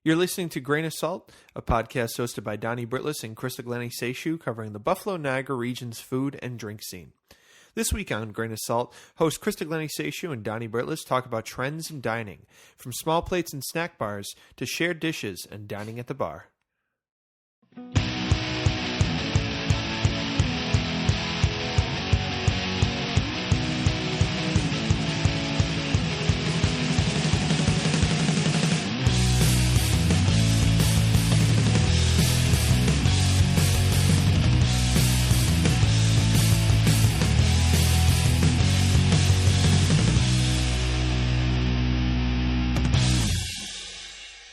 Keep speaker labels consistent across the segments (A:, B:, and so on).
A: You're listening to Grain of Salt, a podcast hosted by Donnie Burtless and Christa Glennie Seychew, covering the Buffalo Niagara region's food and drink scene. This week on Grain of Salt, hosts Christa Glennie Seychew and Donnie Burtless talk about trends in dining, from small plates and snack bars to shared dishes and dining at the bar.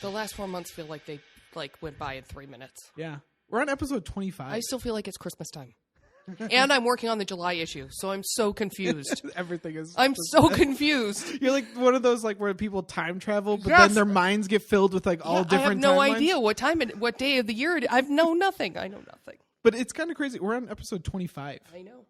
B: The last 4 months feel like they went by in 3 minutes.
C: Yeah. We're on episode 25.
B: I still feel like it's Christmas time. And I'm working on the July issue, so I'm so confused.
C: Everything is...
B: I'm so confused.
C: You're like one of those where people time travel, but
B: Yes.
C: then their minds get filled with all different
B: I have no
C: timelines.
B: idea what day of the year it is. I know nothing.
C: But it's kind of crazy. We're on episode 25.
B: I know.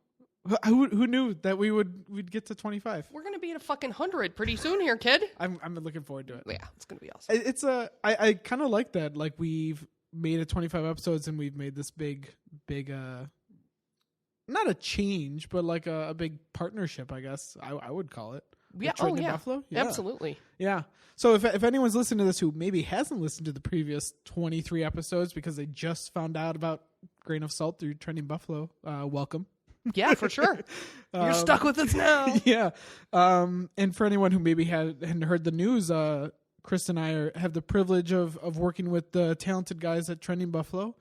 C: Who knew that we'd get to 25?
B: We're going to be at a fucking 100 pretty soon here, kid.
C: I'm looking forward to it.
B: Yeah, it's going to be awesome.
C: I kind of like that. Like, we've made it 25 episodes and we've made this big not a change, but like a big partnership, I guess I would call it.
B: Yeah.
C: With
B: Oh, yeah.
C: Buffalo? Yeah.
B: Absolutely.
C: Yeah. So if anyone's listening to this who maybe hasn't listened to the previous 23 episodes because they just found out about Grain of Salt through Trending Buffalo, welcome.
B: Yeah, for sure. You're stuck with us now.
C: Yeah. And for anyone who maybe hadn't heard the news, Chris and I have the privilege of working with the talented guys at Trending Buffalo.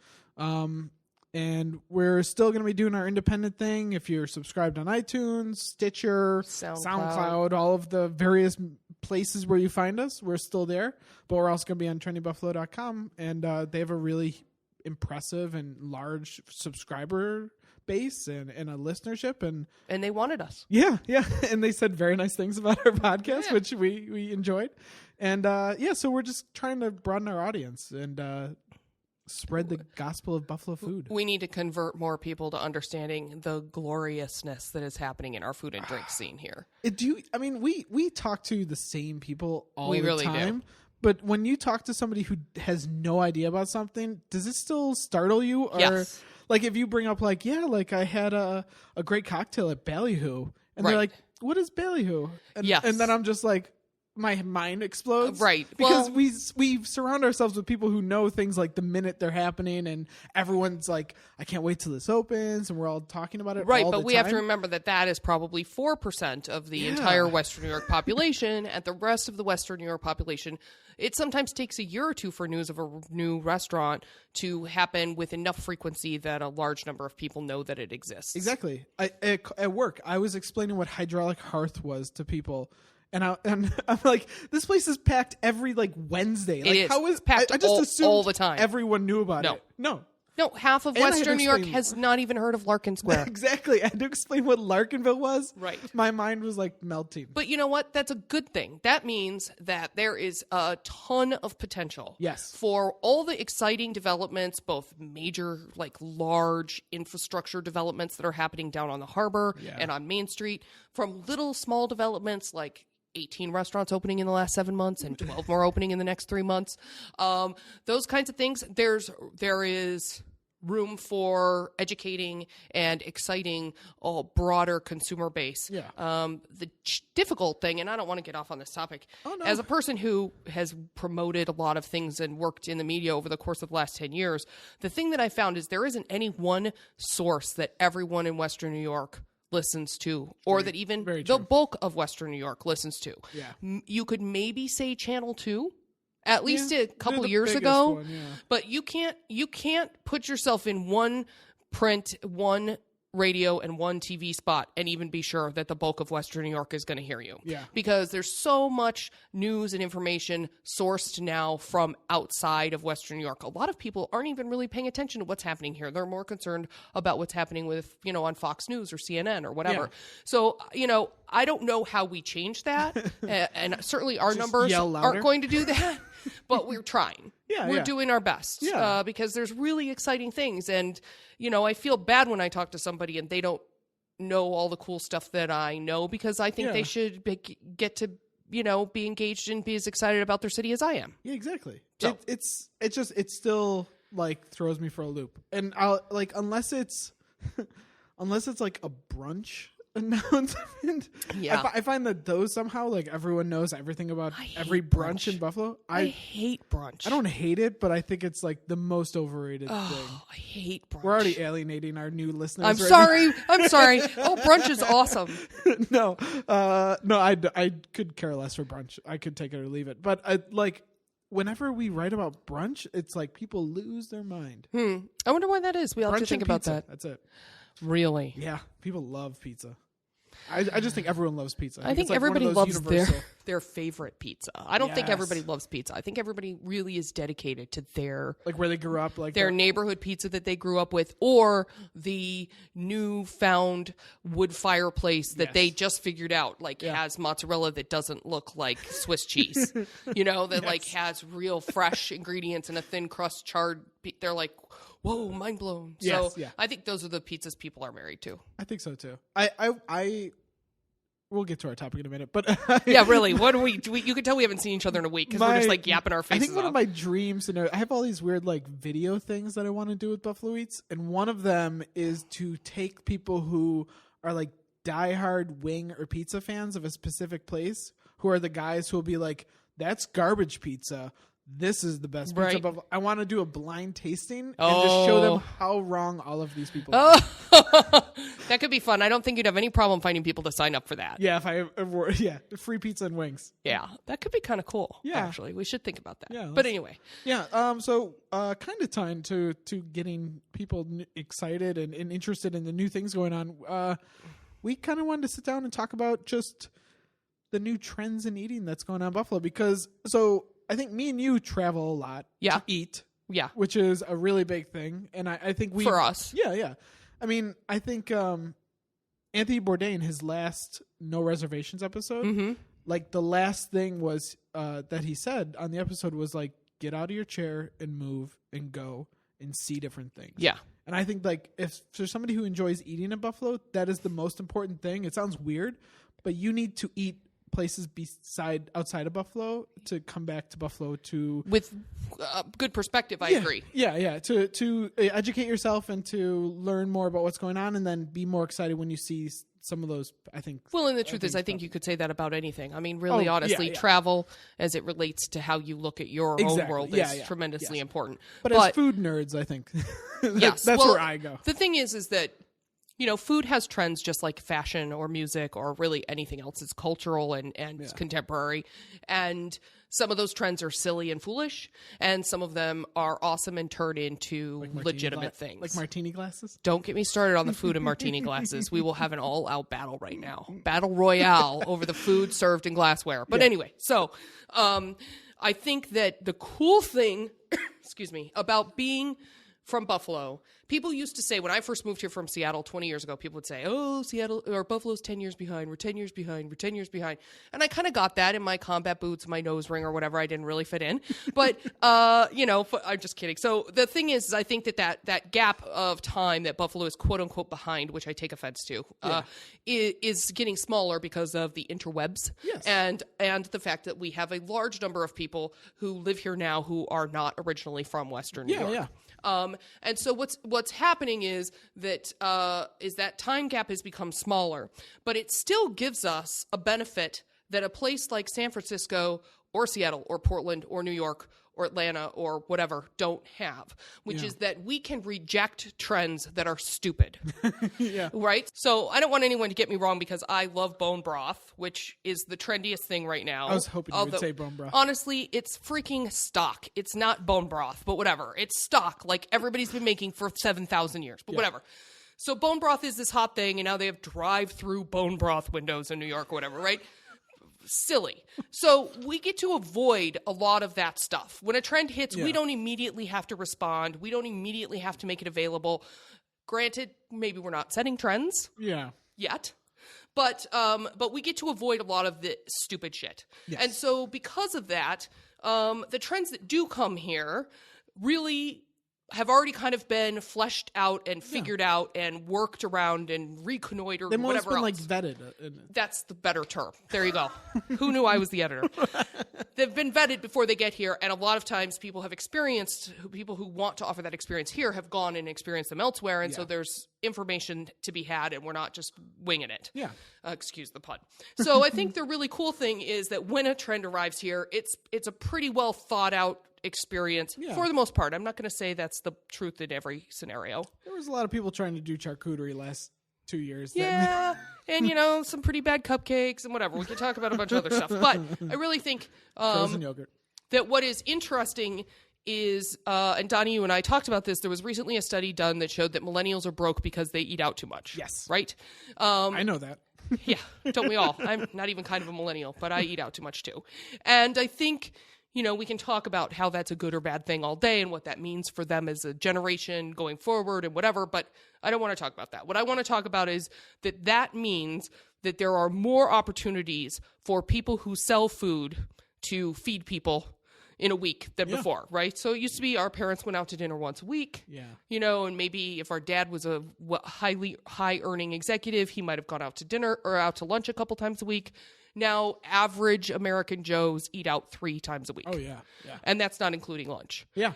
C: And we're still going to be doing our independent thing. If you're subscribed on iTunes, Stitcher, SoundCloud, all of the various places where you find us, we're still there. But we're also going to be on trendingbuffalo.com. And they have a really impressive and large subscriber base and a listenership. And
B: they wanted us.
C: Yeah. And they said very nice things about our podcast, which we enjoyed. And so we're just trying to broaden our audience and spread the gospel of Buffalo food.
B: We need to convert more people to understanding the gloriousness that is happening in our food and drink scene here.
C: We talk to the same people all the
B: really
C: time.
B: Do.
C: But when you talk to somebody who has no idea about something, does it still startle you? Or
B: yes.
C: Like if you bring up I had a great cocktail at Ballyhoo, and
B: Right.
C: they're like, what is Ballyhoo? And,
B: Yes.
C: and then I'm just like, my mind explodes.
B: Right.
C: Because we surround ourselves with people who know things like the minute they're happening, and everyone's like, I can't wait till this opens, and we're all talking about it
B: Right,
C: all
B: but
C: the
B: we
C: time.
B: have to remember that is probably 4% of the entire Western New York population. And the rest of the Western New York population, it sometimes takes a year or two for news of a new restaurant to happen with enough frequency that a large number of people know that it exists.
C: Exactly. At work, I was explaining what hydraulic hearth was to people. And I'm like, this place is packed every Wednesday.
B: It is. How is packed? I just assumed all the time.
C: Everyone knew about it. No,
B: half of Western New York has not even heard of Larkin Square.
C: Exactly. I had to explain what Larkinville was.
B: Right.
C: My mind was melting.
B: But you know what? That's a good thing. That means that there is a ton of potential.
C: Yes.
B: For all the exciting developments, both major, large infrastructure developments that are happening down on the harbor and on Main Street, from little small developments like 18 restaurants opening in the last 7 months and 12 more opening in the next 3 months. Those kinds of things. There is room for educating and exciting a broader consumer base.
C: Yeah.
B: The difficult thing, and I don't want to get off on this topic, as a person who has promoted a lot of things and worked in the media over the course of the last 10 years, the thing that I found is there isn't any one source that everyone in Western New York listens to, or that even the bulk of Western New York listens to.
C: Yeah.
B: You could maybe say Channel 2, at least a couple years ago, but you can't put yourself in one print, one radio, and one TV spot and even be sure that the bulk of Western New York is going to hear you.
C: Yeah.
B: Because there's so much news and information sourced now from outside of Western New York. A lot of people aren't even really paying attention to what's happening here. They're more concerned about what's happening with, on Fox News or CNN or whatever.
C: Yeah.
B: So, I don't know how we change that. And certainly our numbers aren't going to do that. But we're trying. We're doing our best because there's really exciting things. And, I feel bad when I talk to somebody and they don't know all the cool stuff that I know, because I think they should get to be engaged and be as excited about their city as I am.
C: Yeah, exactly.
B: So.
C: It still like throws me for a loop. And I'll like, unless it's like a brunch announcement.
B: Yeah.
C: I find that those somehow, like, everyone knows everything about every brunch in Buffalo.
B: I hate brunch.
C: I don't hate it, but I think it's like the most overrated thing.
B: I hate brunch.
C: We're already alienating our new listeners.
B: I'm sorry. I'm sorry. Oh, brunch is awesome.
C: No, I could care less for brunch. I could take it or leave it. But whenever we write about brunch, it's like people lose their mind.
B: I wonder why that is. We all have to think about that.
C: That's it.
B: Really?
C: Yeah, people love pizza. I just think everyone loves pizza.
B: I think
C: like
B: everybody loves
C: universal...
B: their favorite pizza. I don't think everybody loves pizza. I think everybody really is dedicated to their
C: like where they grew up, like
B: their neighborhood pizza that they grew up with, or the newfound wood fireplace that they just figured out, like has mozzarella that doesn't look like Swiss cheese. That like has real fresh ingredients and a thin crust charred. They're like, whoa, mind blown.
C: Yes,
B: so I think those are the pizzas people are married to.
C: I think so too. I we'll get to our topic in a minute, but
B: yeah, really. What do we you can tell we haven't seen each other in a week because we're just like yapping our faces
C: I think one of my dreams, I have all these weird like video things that I want to do with Buffalo Eats, and one of them is to take people who are like diehard wing or pizza fans of a specific place, who are the guys who will be like, that's garbage pizza. This is the best pizza.
B: Right.
C: But I want to do a blind tasting and just show them how wrong all of these people are.
B: That could be fun. I don't think you'd have any problem finding people to sign up for that.
C: Yeah, free pizza and wings.
B: Yeah, that could be kind of cool.
C: Yeah.
B: Actually, we should think about that.
C: Yeah,
B: but anyway.
C: Yeah, so kind of tying to getting people excited and interested in the new things going on, we kind of wanted to sit down and talk about just the new trends in eating that's going on in Buffalo, because I think me and you travel a lot to eat.
B: Yeah.
C: Which is a really big thing. And I think
B: for us.
C: Yeah. I mean, I think Anthony Bourdain, his last No Reservations episode, like the last thing was that he said on the episode was like, get out of your chair and move and go and see different things.
B: Yeah.
C: And I think like if there's somebody who enjoys eating in Buffalo, that is the most important thing. It sounds weird, but you need to eat places outside of Buffalo to come back to Buffalo with
B: good perspective. I agree.
C: Yeah. To educate yourself and to learn more about what's going on, and then be more excited when you see some of those. I think.
B: Well, and the truth is, I think you could say that about anything. I mean, really, honestly, travel as it relates to how you look at your own world is tremendously important.
C: But as food nerds, I think that's where I go.
B: The thing is that. Food has trends just like fashion or music or really anything else. It's cultural and contemporary. And some of those trends are silly and foolish, and some of them are awesome and turn into legitimate things.
C: Like martini glasses?
B: Don't get me started on the food and martini glasses. We will have an all-out battle right now. Battle royale over the food served in glassware. But anyway, so I think that the cool thing, about being from Buffalo, people used to say, when I first moved here from Seattle 20 years ago, people would say, oh, Seattle or Buffalo's 10 years behind. We're 10 years behind. We're 10 years behind. And I kind of got that in my combat boots, my nose ring or whatever. I didn't really fit in. But, I'm just kidding. So the thing is I think that gap of time that Buffalo is quote unquote behind, which I take offense to, is getting smaller because of the interwebs.
C: Yes.
B: And the fact that we have a large number of people who live here now who are not originally from Western New York.
C: Yeah.
B: And so what's happening is that time gap has become smaller, but it still gives us a benefit that a place like San Francisco or Seattle or Portland or New York or Atlanta or whatever don't have, which is that we can reject trends that are stupid. Right? So I don't want anyone to get me wrong, because I love bone broth, which is the trendiest thing right now.
C: I was hoping you would say bone broth.
B: Honestly, it's freaking stock. It's not bone broth, but whatever. It's stock like everybody's been making for 7,000 years, but whatever. So bone broth is this hot thing, and now they have drive-through bone broth windows in New York or whatever, right? Silly. So we get to avoid a lot of that stuff. When a trend hits, we don't immediately have to respond. We don't immediately have to make it available. Granted, maybe we're not setting trends yet. But we get to avoid a lot of the stupid shit. Yes. And so because of that, the trends that do come here really have already kind of been fleshed out and figured out and worked around and reconnoitered.
C: They might have
B: whatever
C: been
B: else.
C: like vetted.
B: That's the better term. There you go. Who knew I was the editor? They've been vetted before they get here, and a lot of times people who want to offer that experience here have gone and experienced them elsewhere, and so there's information to be had, and we're not just winging it.
C: Yeah.
B: Excuse the pun. So I think the really cool thing is that when a trend arrives here, it's a pretty well thought out experience for the most part. I'm not going to say that's the truth in every scenario.
C: There was a lot of people trying to do charcuterie last 2 years.
B: Yeah, and some pretty bad cupcakes and whatever. We can talk about a bunch of other stuff. But I really think
C: frozen yogurt.
B: that what is interesting is, and Donnie, you and I talked about this, there was recently a study done that showed that millennials are broke because they eat out too much.
C: Yes.
B: Right?
C: I know that.
B: Yeah, don't we all? I'm not even kind of a millennial, but I eat out too much too. And I think, we can talk about how that's a good or bad thing all day and what that means for them as a generation going forward and whatever, but I don't want to talk about that. What I want to talk about is that means that there are more opportunities for people who sell food to feed people in a week than before, right? So it used to be our parents went out to dinner once a week, and maybe if our dad was a high earning executive, he might have gone out to dinner or out to lunch a couple times a week. Now, average American Joes eat out 3 times a week.
C: Oh, yeah.
B: And that's not including lunch.
C: Yeah.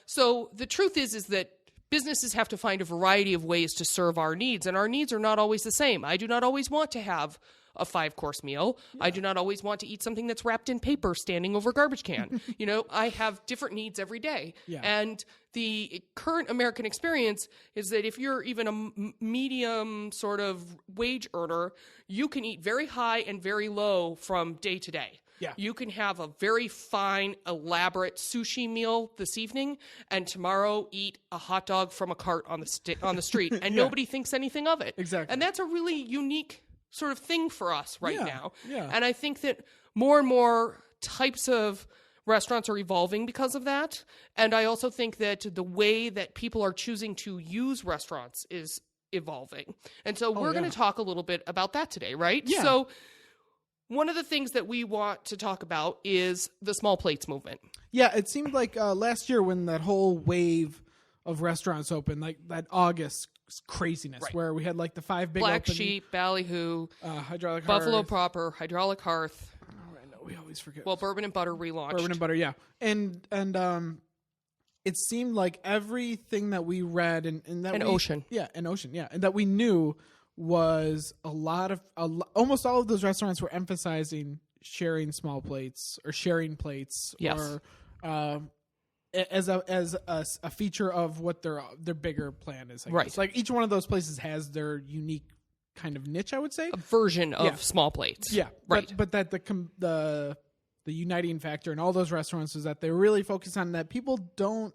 B: So the truth is that businesses have to find a variety of ways to serve our needs, and our needs are not always the same. I do not always want to have a 5-course meal. I do not always want to eat something that's wrapped in paper standing over a garbage can. I have different needs every day.
C: Yeah.
B: And the current American experience is that if you're even a medium sort of wage earner, you can eat very high and very low from day to day.
C: Yeah.
B: You can have a very fine, elaborate sushi meal this evening, and tomorrow eat a hot dog from a cart on the street, and nobody thinks anything of it.
C: Exactly.
B: And that's a really unique sort of thing for us right now.
C: Yeah.
B: And I think that more and more types of restaurants are evolving because of that. And I also think that the way that people are choosing to use restaurants is evolving. And so we're going to talk a little bit about that today, right?
C: Yeah.
B: So one of the things that we want to talk about is the small plates movement.
C: Yeah, it seemed like last year when that whole wave of restaurants opened, like that August craziness, where we had like the 5 big
B: Black
C: opening,
B: Sheep, Ballyhoo,
C: Hydraulic
B: Buffalo
C: Hearth.
B: Proper, Hydraulic Hearth.
C: Oh, I know, we always forget.
B: Well, Bourbon and Butter relaunched.
C: Bourbon and Butter, yeah. And it seemed like everything that we read and that
B: And
C: we,
B: Ocean.
C: Yeah, and Ocean, yeah. And that we knew was almost all of those restaurants were emphasizing sharing small plates or sharing plates
B: Yes.
C: or as a feature of what their bigger plan is. I guess.
B: Right.
C: Like each one of those places has their unique kind of niche, I would say.
B: A version of small plates.
C: Yeah.
B: Right.
C: But that the uniting factor in all those restaurants is that they really focus on that people don't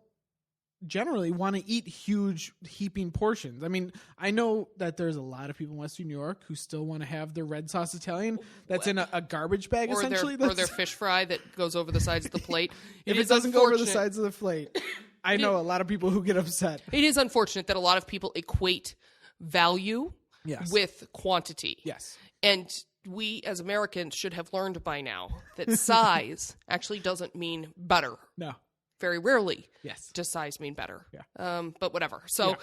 C: generally want to eat huge heaping portions. I mean, I know that there's a lot of people in Western New York who still want to have their red sauce Italian that's in a garbage bag,
B: Or
C: essentially.
B: or their fish fry that goes over the sides of the plate.
C: If it doesn't go over the sides of the plate, I know a lot of people who get upset.
B: It is unfortunate that a lot of people equate value with quantity.
C: Yes.
B: And we as Americans should have learned by now that size actually doesn't mean better.
C: No.
B: Very rarely does size mean better.
C: Yeah.
B: But whatever. So,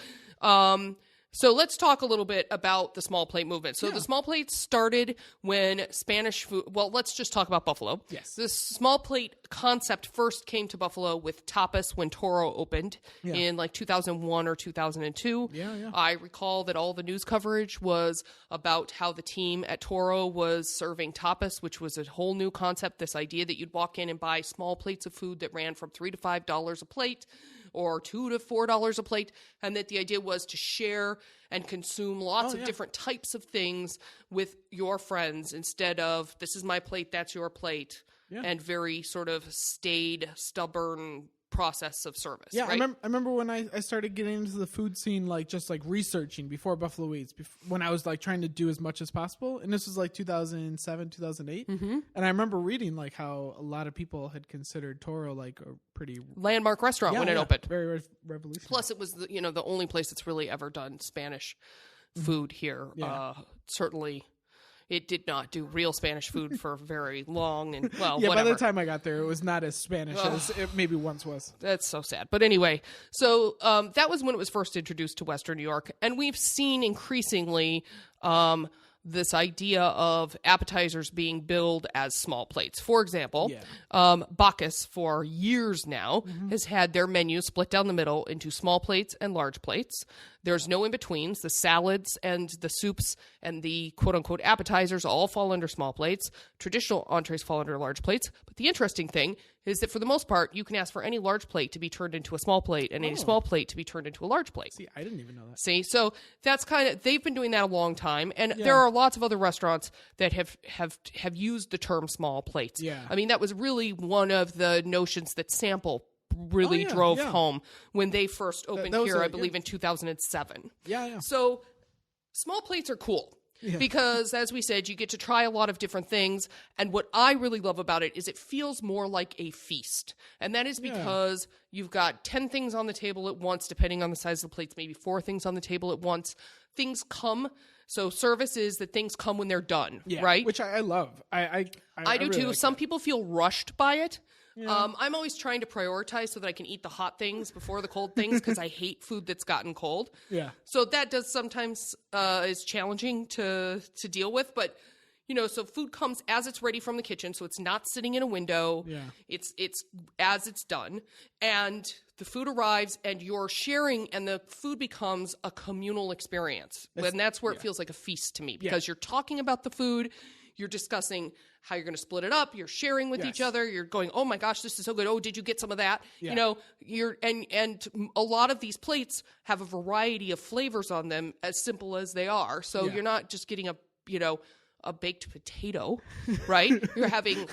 B: so let's talk a little bit about the small plate movement. So the small plate started when Spanish food, well, let's just talk about Buffalo.
C: Yes.
B: The small plate concept first came to Buffalo with tapas when Toro opened in like 2001 or 2002.
C: Yeah.
B: I recall that all the news coverage was about how the team at Toro was serving tapas, which was a whole new concept, this idea that you'd walk in and buy small plates of food that ran from $3 to $5 a plate, or $2 to $4 a plate, and that the idea was to share and consume lots of different types of things with your friends instead of this is my plate, that's your plate, and very sort of staid, stubborn process of service.
C: Yeah,
B: right?
C: I remember when I started getting into the food scene, like just like researching before Buffalo Eats, when I was like trying to do as much as possible. And this was like 2007, 2008. Mm-hmm. And I remember reading like how a lot of people had considered Toro like a pretty
B: landmark restaurant when it opened.
C: Very revolutionary.
B: Plus it was the only place that's really ever done Spanish food here. Yeah. Certainly It did not do real Spanish food for very long, and well,
C: Yeah,
B: whatever.
C: by the time I got there, it was not as Spanish as it maybe once was.
B: That's so sad. But anyway, so that was when it was first introduced to Western New York. And we've seen increasingly this idea of appetizers being billed as small plates. For example, Bacchus for years now has had their menu split down the middle into small plates and large plates. There's no in-betweens. The salads and the soups and the quote-unquote appetizers all fall under small plates. Traditional entrees fall under large plates. But the interesting thing is that for the most part, you can ask for any large plate to be turned into a small plate and any small plate to be turned into a large plate.
C: See, I didn't even know that.
B: See, so that's kind of, they've been doing that a long time. And there are lots of other restaurants that have used the term small plates.
C: Yeah.
B: I mean, that was really one of the notions that Sample really drove home when they first opened here, I believe in 2007.
C: Yeah.
B: So small plates are cool. Yeah. Because, as we said, you get to try a lot of different things. And what I really love about it is it feels more like a feast. And that is because you've got 10 things on the table at once, depending on the size of the plates, maybe 4 things on the table at once. Things come. So service is that things come when they're done, right?
C: Which I love. I
B: do
C: really
B: too.
C: like
B: Some
C: that.
B: people feel rushed by it. Yeah. I'm always trying to prioritize so that I can eat the hot things before the cold things because I hate food that's gotten cold. Yeah. So that does sometimes is challenging to deal with, but so food comes as it's ready from the kitchen, so it's not sitting in a window. Yeah. It's as it's done, and the food arrives, and you're sharing, and the food becomes a communal experience, and that's where it feels like a feast to me because you're talking about the food. You're discussing how you're going to split it up. You're sharing with each other. You're going, oh my gosh, this is so good. Oh, did you get some of that? Yeah. And a lot of these plates have a variety of flavors on them, as simple as they are. So you're not just getting a baked potato, right? You're having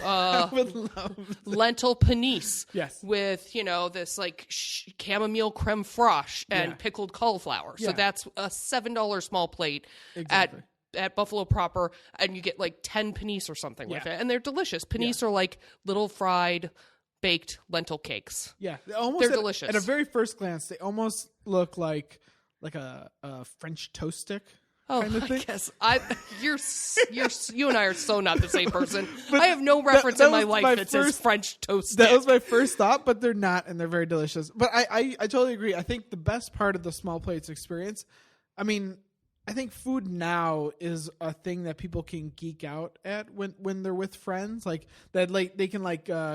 B: lentil panisse with, this like chamomile creme fraiche and pickled cauliflower. So that's a $7 small plate at Buffalo proper, and you get like 10 panisse or something with it. And they're delicious. Panisse are like little fried baked lentil cakes. Yeah. They're delicious.
C: At a very first glance, they almost look like a French toast stick. Kind of thing.
B: I guess you and I are so not the same person. I have no reference in my life that says French toast stick.
C: That was my first thought, but they're not, and they're very delicious. But I totally agree. I think the best part of the small plates experience, I think food now is a thing that people can geek out at when they're with friends, like that, like they can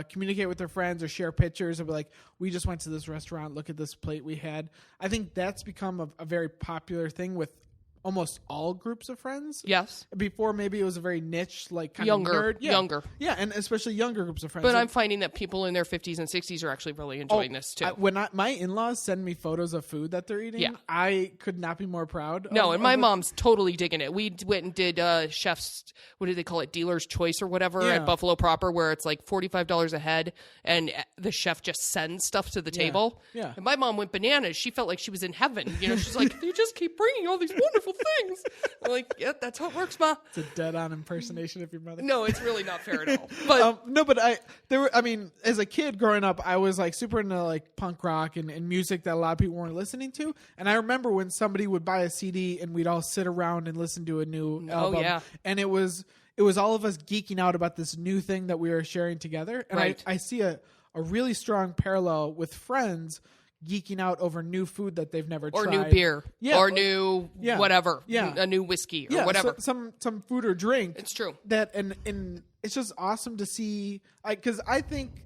C: communicate with their friends or share pictures and be like, we just went to this restaurant, look at this plate we had. I think that's become a very popular thing with almost all groups of friends.
B: Yes.
C: Before, maybe it was a very niche, like kind
B: younger,
C: of nerd.
B: Younger.
C: Yeah, and especially younger groups of friends.
B: But I'm finding that people in their 50s and 60s are actually really enjoying this too.
C: My in-laws send me photos of food that they're eating, I could not be more proud.
B: And my mom's totally digging it. We went and did chef's, what do they call it, dealer's choice or whatever at Buffalo proper, where it's like $45 a head, and the chef just sends stuff to the table. Yeah. And my mom went bananas. She felt like she was in heaven. She's like, you just keep bringing all these wonderful things. I'm like, yeah, that's how it works, Ma.
C: It's a dead-on impersonation of your mother.
B: No, it's really not fair at all. But
C: as a kid growing up, I was like super into like punk rock and music that a lot of people weren't listening to. And I remember when somebody would buy a CD and we'd all sit around and listen to a new album. Yeah. And it was all of us geeking out about this new thing that we were sharing together. And I see a really strong parallel with friends geeking out over new food that they've never tried.
B: Or new beer. Yeah. Or new whatever. Yeah. A new whiskey or whatever.
C: Some food or drink.
B: It's true.
C: That and it's just awesome to see. Because I think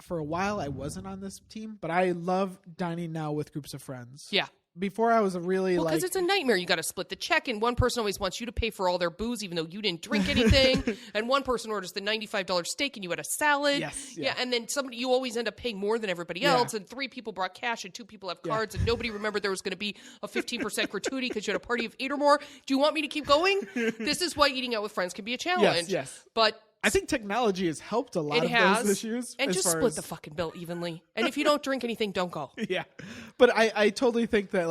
C: for a while I wasn't on this team, but I love dining now with groups of friends. Yeah. Before I was
B: because it's a nightmare. You got to split the check, and one person always wants you to pay for all their booze, even though you didn't drink anything. And one person orders the $95 steak, and you had a salad. Yes, yeah. And then you always end up paying more than everybody else. And 3 people brought cash, and 2 people have cards, and nobody remembered there was going to be a 15% gratuity because you had a party of 8 or more. Do you want me to keep going? This is why eating out with friends can be a challenge. Yes. But
C: I think technology has helped a lot of those issues.
B: And just split the fucking bill evenly. And if you don't drink anything, don't go.
C: Yeah. But I totally think that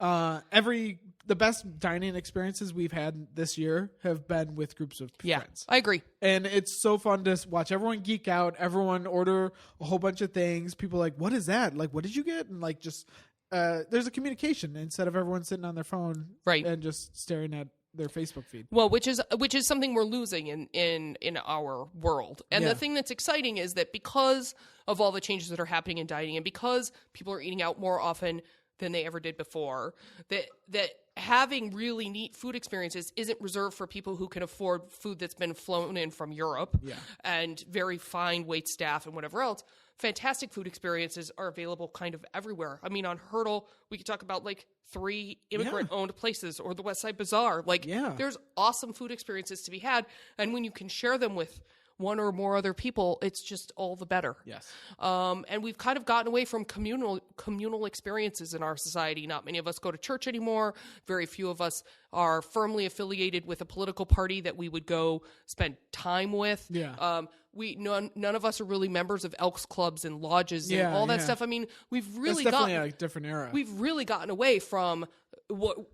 C: the best dining experiences we've had this year have been with groups of friends.
B: I agree.
C: And it's so fun to watch everyone geek out, everyone order a whole bunch of things. People are like, what is that? Like, what did you get? And like, just there's a communication instead of everyone sitting on their phone and just staring at their Facebook feed.
B: Well, which is something we're losing in our world. And the thing that's exciting is that because of all the changes that are happening in dining, and because people are eating out more often than they ever did before, that having really neat food experiences isn't reserved for people who can afford food that's been flown in from Europe and very fine wait staff and whatever else. Fantastic food experiences are available kind of everywhere. I mean, on Hurdle, we could talk about like 3 immigrant-owned places, or the West Side Bazaar. Like, there's awesome food experiences to be had, and when you can share them with one or more other people, it's just all the better.
C: Yes.
B: And we've kind of gotten away from communal experiences in our society. Not many of us go to church anymore. Very few of us are firmly affiliated with a political party that we would go spend time with.
C: Yeah.
B: None of us are really members of Elks clubs and lodges and all that stuff. I mean, we've really
C: definitely a different era.
B: We've really gotten away from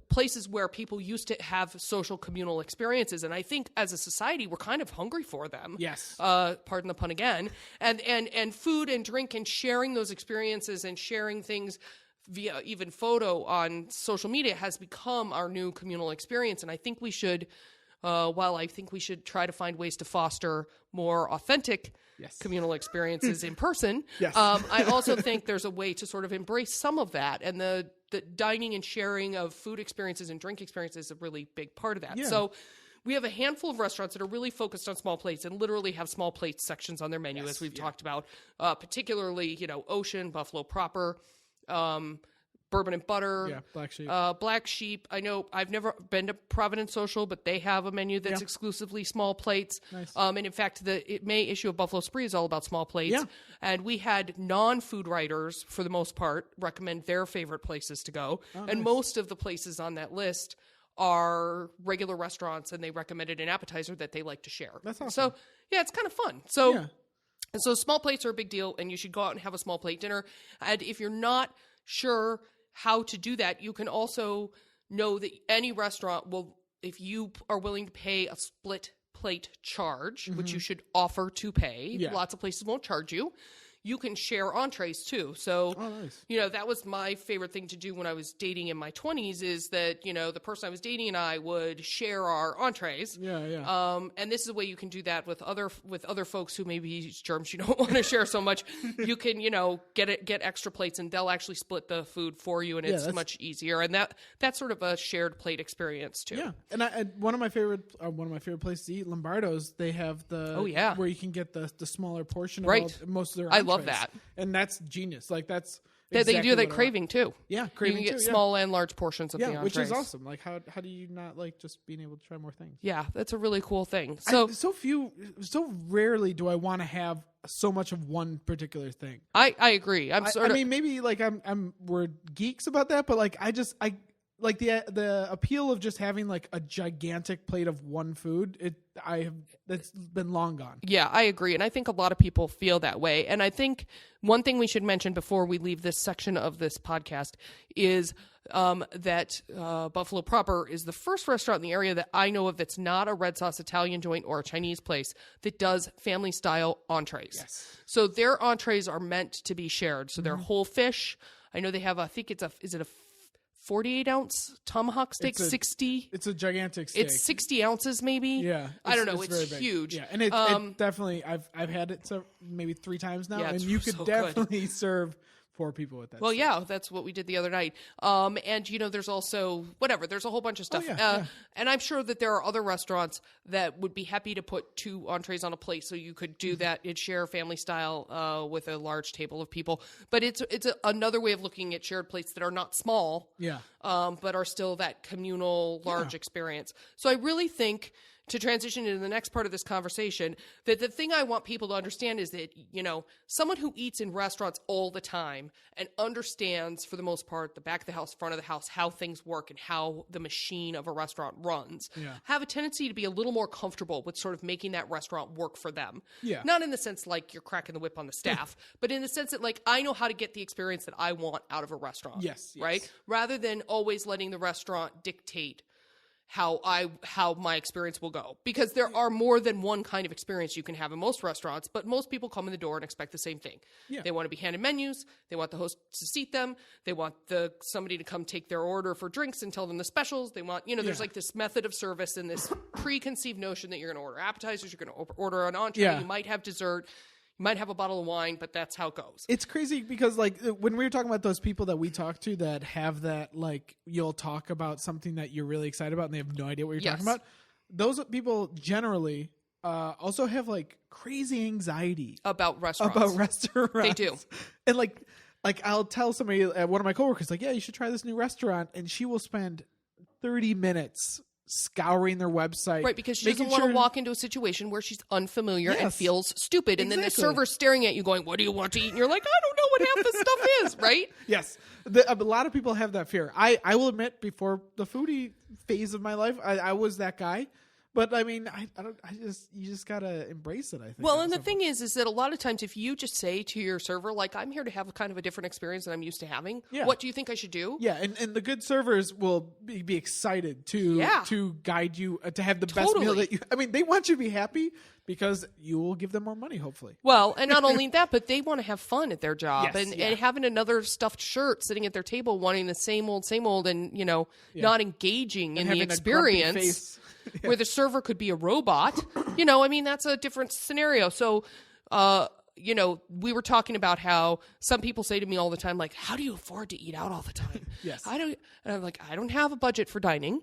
B: places where people used to have social communal experiences, and I think as a society we're kind of hungry for them.
C: Yes.
B: Pardon the pun again. And food and drink and sharing those experiences and sharing things via even photo on social media has become our new communal experience, and I think we should. While I think we should try to find ways to foster more authentic communal experiences in person, I also think there's a way to sort of embrace some of that. And the dining and sharing of food experiences and drink experiences is a really big part of that. Yeah. So we have a handful of restaurants that are really focused on small plates and literally have small plate sections on their menu, as we've talked about, particularly, Ocean, Buffalo Proper, Bourbon and Butter.
C: Yeah,
B: Black Sheep. I know I've never been to Providence Social, but they have a menu that's exclusively small plates.
C: Nice.
B: And in fact, the May issue of Buffalo Spree is all about small plates. Yeah. And we had non-food writers, for the most part, recommend their favorite places to go. Oh, and most of the places on that list are regular restaurants, and they recommended an appetizer that they like to share.
C: That's awesome.
B: So, yeah, it's kind of fun. So, and so small plates are a big deal, and you should go out and have a small plate dinner. And if you're not sure how to do that, you can also know that any restaurant will, if you are willing to pay a split plate charge, which you should offer to pay, lots of places won't charge you, you can share entrees too. So, that was my favorite thing to do when I was dating in my 20s, is that, the person I was dating and I would share our entrees. And this is a way you can do that with other folks who maybe use germs you don't want to share so much. You can, get extra plates, and they'll actually split the food for you, and it's much easier. And that's sort of a shared plate experience too.
C: Yeah. And one of my favorite places to eat, Lombardo's, they have the where you can get the smaller portion of most of their entrees.
B: I love that.
C: And that's genius. Like, that's
B: exactly they do that craving too.
C: Yeah, craving
B: you can get small and large portions of the entrees.
C: Which is awesome. Like, how do you not like just being able to try more things?
B: Yeah, that's a really cool thing.
C: So rarely do I want to have so much of one particular thing.
B: I agree. I mean, maybe like
C: we're geeks about that, but like I like the appeal of just having like a gigantic plate of one food. That's been long gone.
B: Yeah, I agree. And I think a lot of people feel that way. And I think one thing we should mention before we leave this section of this podcast is that Buffalo Proper is the first restaurant in the area that I know of that's not a red sauce Italian joint or a Chinese place that does family style entrees.
C: Yes.
B: So their entrees are meant to be shared. So they're whole fish. I know they have is it a 48-ounce tomahawk steak? 60?
C: It's a gigantic steak.
B: It's 60 ounces maybe?
C: Yeah.
B: I don't know. It's huge.
C: Yeah, and it definitely, I've had it maybe 3 times now, and you could definitely serve 4 people with that.
B: Well, yeah, that's what we did the other night. And, there's also, there's a whole bunch of stuff. And I'm sure that there are other restaurants that would be happy to put 2 entrees on a plate, so you could do that and share family style with a large table of people. But it's another way of looking at shared plates that are not small, but are still that communal large experience. So I really think, to transition into the next part of this conversation, that the thing I want people to understand is that, someone who eats in restaurants all the time and understands, for the most part, the back of the house, front of the house, how things work and how the machine of a restaurant runs, have a tendency to be a little more comfortable with sort of making that restaurant work for them.
C: Yeah.
B: Not in the sense like you're cracking the whip on the staff, but in the sense that, like, I know how to get the experience that I want out of a restaurant.
C: Yes.
B: Right? Rather than always letting the restaurant dictate how my experience will go, because there are more than one kind of experience you can have in most restaurants, but most people come in the door and expect the same thing.
C: Yeah.
B: They want to be handed menus. They want the host to seat them. They want somebody to come take their order for drinks and tell them the specials. They want, there's like this method of service and this preconceived notion that you're going to order appetizers, you're going to order an entree, you might have dessert, you might have a bottle of wine, but that's how it goes.
C: It's crazy because, like, when we were talking about those people that we talk to that have that, like, you'll talk about something that you're really excited about and they have no idea what you're talking about. Those people generally also have, like, crazy anxiety
B: about restaurants. They do.
C: And, like I'll tell somebody, one of my coworkers, like, yeah, you should try this new restaurant. And she will spend 30 minutes scouring their website.
B: Right, because she doesn't want to walk into a situation where she's unfamiliar and feels stupid. And then the server's staring at you going, what do you want to eat? And you're like, I don't know what half this stuff is, right?
C: Yes. A lot of people have that fear. I will admit, before the foodie phase of my life, I was that guy. But I mean, you just gotta embrace it, I think.
B: Well, and the thing is that a lot of times if you just say to your server, like, I'm here to have a kind of a different experience than I'm used to having. Yeah. What do you think I should do?
C: Yeah, and the good servers will be excited to guide you to have the best meal that you. I mean, they want you to be happy because you will give them more money, hopefully.
B: Well, and not only that, but they want to have fun at their job, and having another stuffed shirt sitting at their table, wanting the same old, and not engaging in the experience. Where the server could be a robot, I mean, that's a different scenario. So, we were talking about how some people say to me all the time, like, how do you afford to eat out all the time?
C: Yes.
B: And I'm like, I don't have a budget for dining.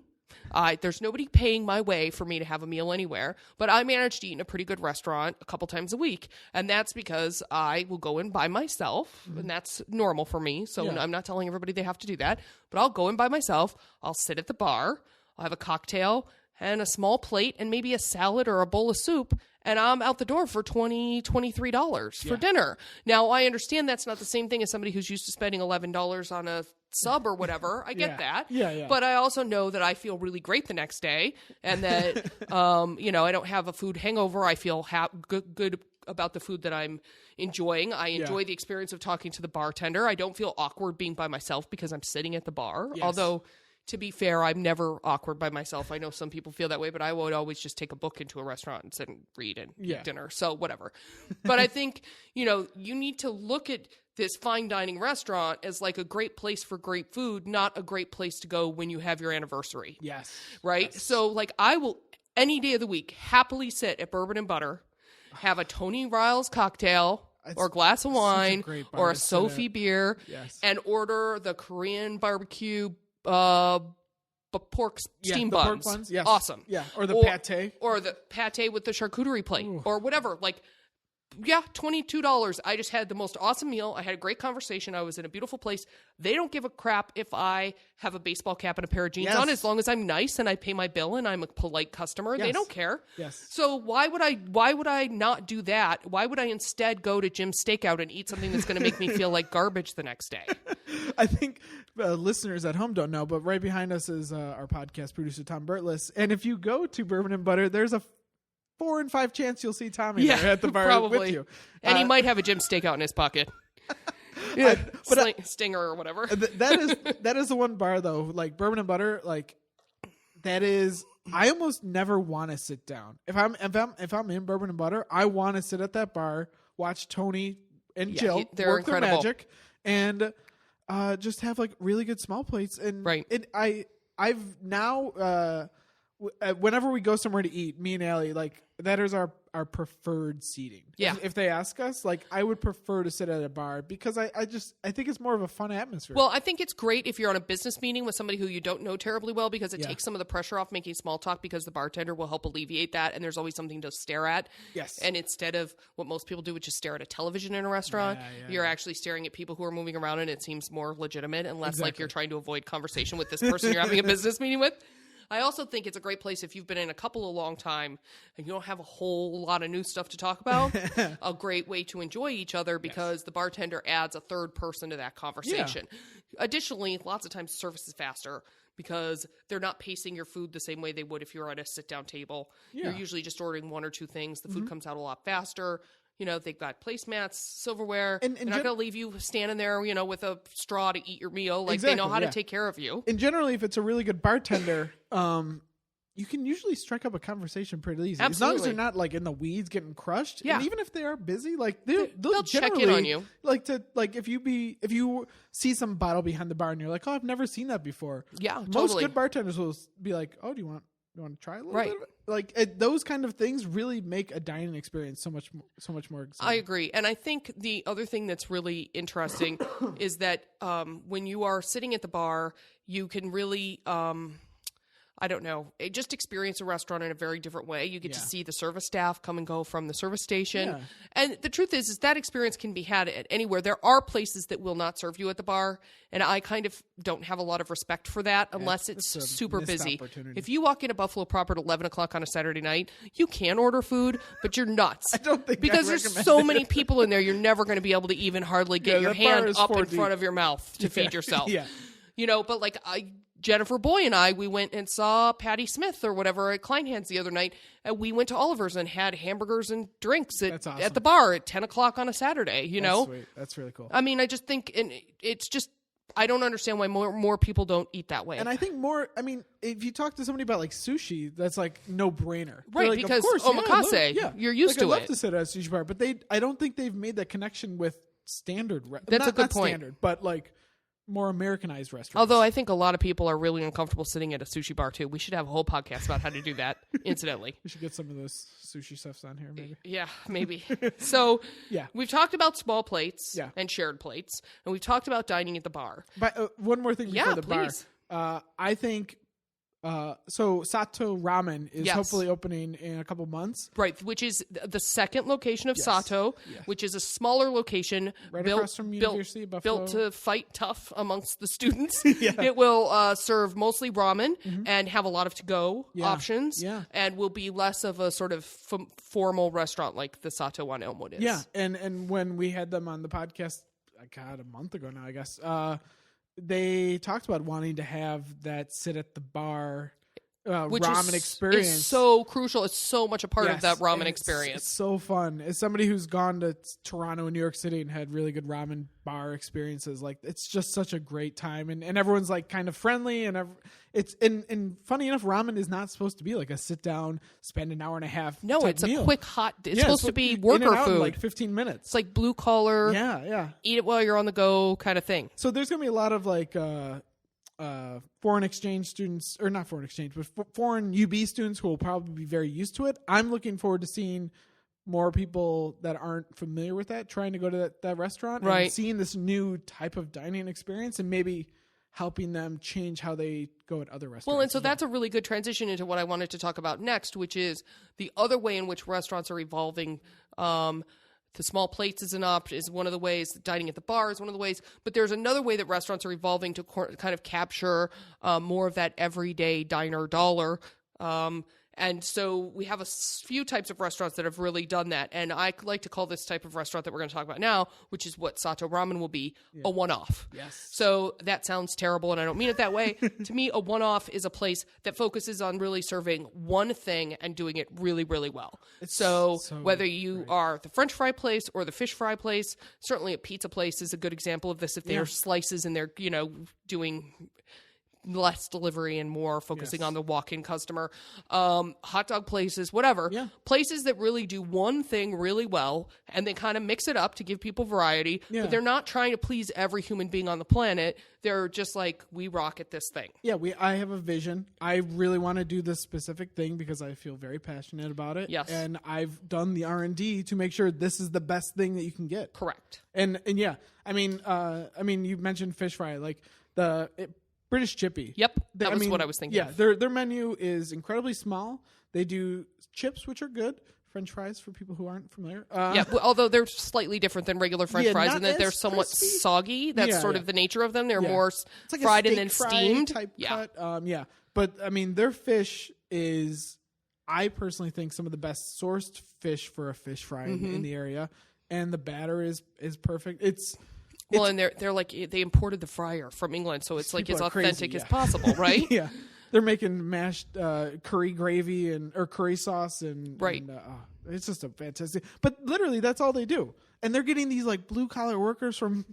B: There's nobody paying my way for me to have a meal anywhere, but I manage to eat in a pretty good restaurant a couple times a week. And that's because I will go in by myself, and that's normal for me. So I'm not telling everybody they have to do that, but I'll go in by myself. I'll sit at the bar. I'll have a cocktail and a small plate and maybe a salad or a bowl of soup, and I'm out the door for $23 for dinner. Now, I understand that's not the same thing as somebody who's used to spending $11 on a sub or whatever. I get that.
C: Yeah.
B: But I also know that I feel really great the next day, and that, I don't have a food hangover. I feel good about the food that I'm enjoying. I enjoy the experience of talking to the bartender. I don't feel awkward being by myself because I'm sitting at the bar, although... To be fair, I'm never awkward by myself. I know some people feel that way, but I would always just take a book into a restaurant and sit and read and eat dinner. So whatever. But I think, you need to look at this fine dining restaurant as like a great place for great food, not a great place to go when you have your anniversary.
C: Yes.
B: Right?
C: Yes.
B: So like I will, any day of the week, happily sit at Bourbon and Butter, have a Tony Riles cocktail, or a glass of wine, or a Sophie beer, and order the Korean barbecue pork steam buns.
C: Pork ones, yes.
B: Awesome.
C: Yeah, or the pate.
B: Or the pate with the charcuterie plate. Ooh. Or whatever. Like, $22. I just had the most awesome meal. I had a great conversation. I was in a beautiful place. They don't give a crap if I have a baseball cap and a pair of jeans on, as long as I'm nice and I pay my bill and I'm a polite customer. They don't care.
C: Yes.
B: So why would I not do that? Why would I instead go to Jim's Steakout and eat something that's going to make me feel like garbage the next day?
C: I think listeners at home don't know, but right behind us is our podcast producer, Tom Burtless. And if you go to Bourbon and Butter, there's a 4 in 5 chance you'll see Tommy there at the bar
B: probably.
C: with you.
B: And he might have a Jim's Steakout in his pocket. Stinger or whatever.
C: That is the one bar though, like Bourbon and Butter, like that is. I almost never want to sit down. If I'm in Bourbon and Butter, I want to sit at that bar, watch Tony and Jill work incredible. Their magic, and just have like really good small plates. And I've now whenever we go somewhere to eat, me and Allie, like that is our preferred seating.
B: Yeah.
C: If they ask us, like I would prefer to sit at a bar because I think it's more of a fun atmosphere.
B: Well, I think it's great if you're on a business meeting with somebody who you don't know terribly well, because it takes some of the pressure off making small talk, because the bartender will help alleviate that, and there's always something to stare at.
C: Yes.
B: And instead of what most people do, which is stare at a television in a restaurant, you're actually staring at people who are moving around, and it seems more legitimate and less like you're trying to avoid conversation with this person you're having a business meeting with. I also think it's a great place if you've been in a couple a long time and you don't have a whole lot of new stuff to talk about. A great way to enjoy each other, because the bartender adds a third person to that conversation. Yeah. Additionally, lots of times service is faster because they're not pacing your food the same way they would if you were at a sit-down table. Yeah. You're usually just ordering one or two things. The food comes out a lot faster. You know, they've got placemats, silverware. And they're not going to leave you standing there, with a straw to eat your meal. Like, they know how to take care of you.
C: And generally, if it's a really good bartender, you can usually strike up a conversation pretty easy.
B: Absolutely.
C: As long as they're not like in the weeds getting crushed.
B: Yeah.
C: And even if they are busy, like they'll
B: check in on you.
C: Like if you see some bottle behind the bar and you're like, oh, I've never seen that before.
B: Yeah,
C: Most
B: totally.
C: good bartenders will be like, oh, do you want to try a little
B: Right.
C: bit of it? Like those kind of things really make a dining experience so much more exciting.
B: I agree. And I think the other thing that's really interesting is that when you are sitting at the bar, you can really, I don't know, just experience a restaurant in a very different way. You get to see the service staff come and go from the service station.
C: Yeah.
B: And the truth is that experience can be had at anywhere. There are places that will not serve you at the bar. And I kind of don't have a lot of respect for that unless it's super busy. If you walk into Buffalo proper at 11 o'clock on a Saturday night, you can order food, but you're nuts.
C: I don't think
B: because there's so many people in there, you're never going to be able to even hardly get your hand up in front of your mouth to feed yourself.
C: Yeah.
B: You know, but like Jennifer Boy and I, we went and saw Patty Smith or whatever at Kleinhand's the other night. And we went to Oliver's and had hamburgers and drinks at the bar at 10 o'clock on a Saturday, you know?
C: Sweet. That's really cool.
B: I mean, I just think, and it's just, I don't understand why more people don't eat that way.
C: And I think if you talk to somebody about like sushi, that's like no brainer.
B: Right,
C: like,
B: because
C: of course,
B: omakase, you're used to
C: I love
B: it.
C: to sit at a sushi bar, but I don't think they've made that connection with standard.
B: That's a good
C: not
B: point.
C: Standard, but like more Americanized restaurants.
B: Although I think a lot of people are really uncomfortable sitting at a sushi bar too. We should have a whole podcast about how to do that, incidentally.
C: We should get some of those sushi stuffs on here, maybe.
B: Yeah, maybe. So
C: yeah.
B: We've talked about small plates
C: Yeah.
B: and shared plates, and we've talked about dining at the bar.
C: But one more thing before the
B: please.
C: bar. I think so Sato Ramen is
B: Yes.
C: hopefully opening in a couple months.
B: Right, which is the second location of
C: Yes.
B: Sato,
C: Yes.
B: which is a smaller location
C: Right across from University of Buffalo.
B: built to fight tough amongst the students. It will serve mostly ramen and have a lot of to-go options and will be less of a sort of formal restaurant like the Sato on Elmwood is.
C: Yeah, and when we had them on the podcast, a month ago now, I guess, they talked about wanting to have that sit at the bar
B: Which
C: ramen experience.
B: It's so crucial. It's so much a part of that ramen
C: and
B: experience.
C: It's so fun. As somebody who's gone to Toronto and New York City and had really good ramen bar experiences, like it's just such a great time, and everyone's like kind of friendly, and it's and funny enough, ramen is not supposed to be like a sit down, spend an hour and a half.
B: No, it's
C: meal.
B: a quick hot. It's supposed to be worker
C: in and out
B: food,
C: in like 15 minutes.
B: It's like blue collar.
C: Yeah.
B: Eat it while you're on the go, kind of thing.
C: So there's gonna be a lot of like foreign exchange students, or not foreign exchange, but foreign UB students who will probably be very used to it. I'm looking forward to seeing more people that aren't familiar with that trying to go to that restaurant and seeing this new type of dining experience and maybe helping them change how they go at other restaurants.
B: Well, and so that's a really good transition into what I wanted to talk about next, which is the other way in which restaurants are evolving. The small plates is one of the ways. Dining at the bar is one of the ways. But there's another way that restaurants are evolving to kind of capture more of that everyday diner dollar. And so we have a few types of restaurants that have really done that. And I like to call this type of restaurant that we're going to talk about now, which is what Sato Ramen will be, a one-off.
C: Yes.
B: So that sounds terrible, and I don't mean it that way. To me, a one-off is a place that focuses on really serving one thing and doing it really, really well. So whether you are the French fry place or the fish fry place, certainly a pizza place is a good example of this if they are slices and they're, doing less delivery and more focusing on the walk-in customer, hot dog places, whatever, places that really do one thing really well and they kind of mix it up to give people variety, but they're not trying to please every human being on the planet. They're just like, we rock at this thing.
C: Yeah, I have a vision. I really want to do this specific thing because I feel very passionate about it.
B: Yes.
C: And I've done the R&D to make sure this is the best thing that you can get.
B: Correct.
C: And yeah, I mean, you mentioned fish fry, like British Chippy.
B: Yep, that was what I was thinking.
C: Yeah, their menu is incredibly small. They do chips, which are good. French fries for people who aren't familiar.
B: Although they're slightly different than regular French fries in that they're somewhat
C: crispy.
B: Soggy. That's sort of the nature of them. They're more
C: it's like
B: fried
C: a
B: and then steamed.
C: Type cut. But I mean, their fish is, I personally think, some of the best sourced fish for a fish fry in the area, and the batter is perfect.
B: Well, and they're like, they imported the fryer from England, so it's like as authentic as possible, right?
C: Yeah. They're making mashed curry gravy or curry sauce and it's just a fantastic. But literally, that's all they do, and they're getting these like blue collar workers from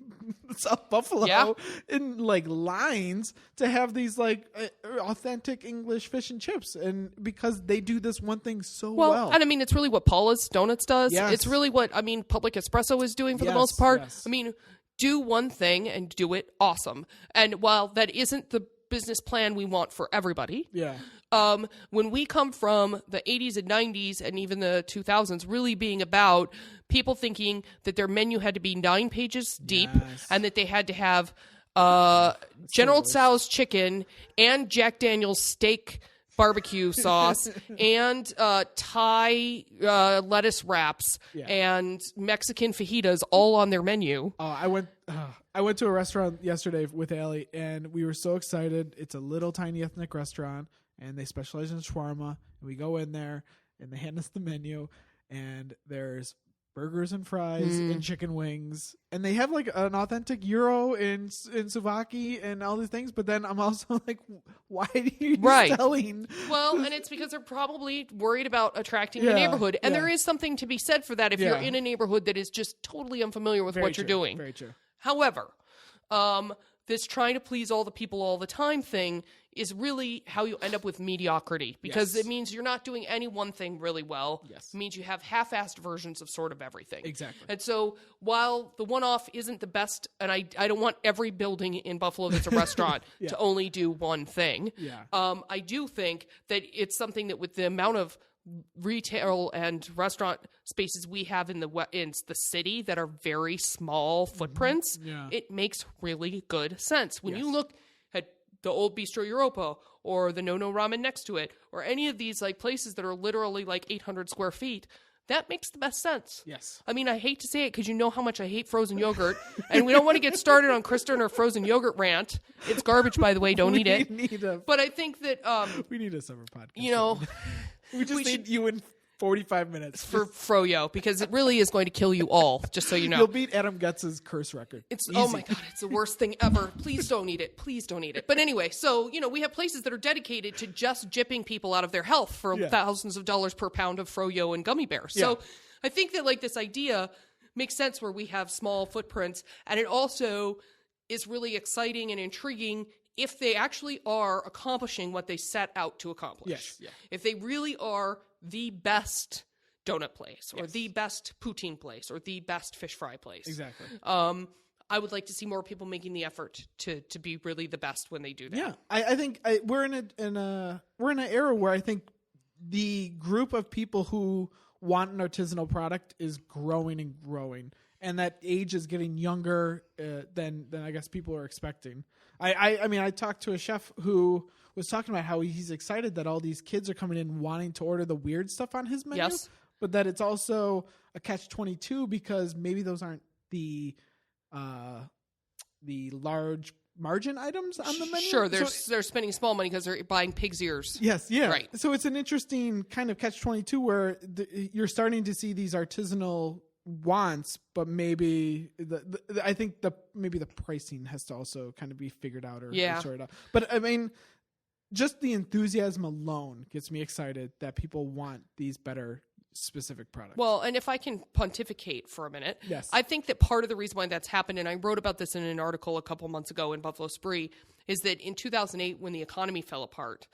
C: South Buffalo
B: Yeah.
C: in like lines to have these like authentic English fish and chips, and because they do this one thing so well.
B: And I mean, it's really what Paula's Donuts does.
C: Yes.
B: It's really what, I mean, Public Espresso is doing for the
C: Yes,
B: most part.
C: yes.
B: I mean, do one thing and do it awesome. And while that isn't the business plan we want for everybody,
C: Yeah.
B: when we come from the 80s and 90s and even the 2000s really being about people thinking that their menu had to be 9 pages deep
C: Yes.
B: and that they had to have General Tso's chicken and Jack Daniel's steak barbecue sauce and Thai lettuce wraps and Mexican fajitas all on their menu.
C: I went to a restaurant yesterday with Allie, and we were so excited. It's a little tiny ethnic restaurant, and they specialize in shawarma. And we go in there, and they hand us the menu, and there's burgers and fries and chicken wings, and they have like an authentic gyro in souvlaki and all these things. But then I'm also like, why are you selling?
B: Well, and it's because they're probably worried about attracting the neighborhood, and there is something to be said for that if you're in a neighborhood that is just totally unfamiliar with what you're doing.
C: Very true.
B: However, this trying to please all the people all the time thing is really how you end up with mediocrity, because it means you're not doing any one thing really well.
C: Yes.
B: It means you have half-assed versions of sort of everything.
C: Exactly.
B: And so while the one-off isn't the best, and I don't want every building in Buffalo that's a restaurant to only do one thing, I do think that it's something that with the amount of retail and restaurant spaces we have in the city that are very small footprints, it makes really good sense. When you look at the old Bistro Europa or the No Ramen next to it, or any of these like places that are literally like 800 square feet, that makes the best sense.
C: Yes.
B: I mean, I hate to say it because you know how much I hate frozen yogurt, and we don't want to get started on Christa and her frozen yogurt rant. It's garbage, by the way. Don't eat it. But I think that
C: we need a summer podcast.
B: You know,
C: we need you in 45 minutes
B: for Froyo, because it really is going to kill you all, just so you know.
C: You'll beat Adam Gutz's curse record.
B: It's oh my God, it's the worst thing ever. Please don't eat it. Please don't eat it. But anyway, so, you know, we have places that are dedicated to just gypping people out of their health for thousands of dollars per pound of Froyo and gummy bears. So I think that like this idea makes sense where we have small footprints, and it also is really exciting and intriguing if they actually are accomplishing what they set out to accomplish.
C: Yes. Yeah.
B: If they really are the best donut place or the best poutine place or the best fish fry place.
C: Exactly.
B: I would like to see more people making the effort to be really the best when they do that.
C: Yeah. I think we're in an era where I think the group of people who want an artisanal product is growing and growing, and that age is getting younger than I guess people are expecting. I mean, I talked to a chef who was talking about how he's excited that all these kids are coming in wanting to order the weird stuff on his menu, but that it's also a catch-22 because maybe those aren't the large margin items on the menu.
B: Sure, they're spending small money because they're buying pig's ears.
C: Yes, yeah.
B: Right.
C: So it's an interesting kind of catch-22 where you're starting to see these artisanal wants, but maybe I think maybe the pricing has to also kind of be figured out or sorted out. But I mean, just the enthusiasm alone gets me excited that people want these better specific products.
B: Well, and if I can pontificate for a minute, I think that part of the reason why that's happened, and I wrote about this in an article a couple months ago in Buffalo Spree, is that in 2008 when the economy fell apart,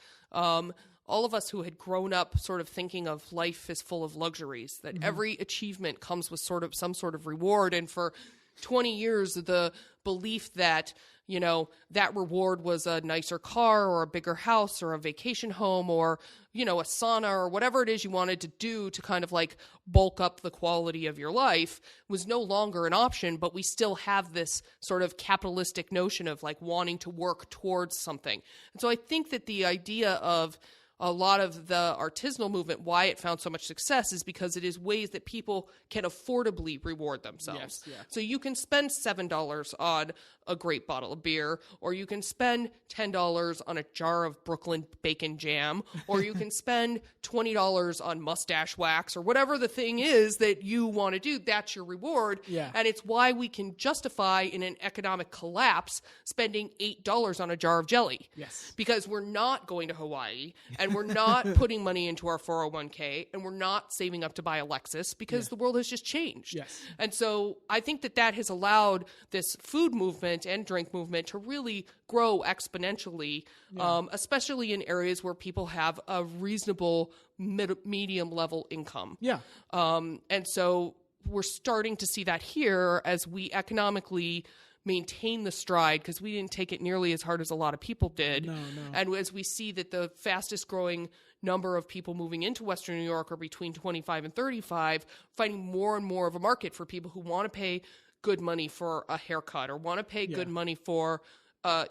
B: all of us who had grown up sort of thinking of life as full of luxuries, that every achievement comes with some sort of reward. And for 20 years, the belief that, you know, that reward was a nicer car or a bigger house or a vacation home or, you know, a sauna or whatever it is you wanted to do to kind of like bulk up the quality of your life was no longer an option. But we still have this sort of capitalistic notion of like wanting to work towards something. And so I think that the idea of a lot of the artisanal movement, why it found so much success, is because it is ways that people can affordably reward themselves. So you can spend $7 on a great bottle of beer, or you can spend $10 on a jar of Brooklyn bacon jam, or you can spend $20 on mustache wax, or whatever the thing is that you want to do. That's your reward. And it's why we can justify in an economic collapse spending $8 on a jar of jelly. Because we're not going to Hawaii, and and we're not putting money into our 401k, and we're not saving up to buy a Lexus because the world has just changed.
C: Yes.
B: And so I think that has allowed this food movement and drink movement to really grow exponentially, especially in areas where people have a reasonable medium level income.
C: Yeah.
B: And so we're starting to see that here as we economically maintain the stride, because we didn't take it nearly as hard as a lot of people did.
C: No.
B: And as we see that the fastest growing number of people moving into Western New York are between 25 and 35, finding more and more of a market for people who want to pay good money for a haircut or want to pay good money for, a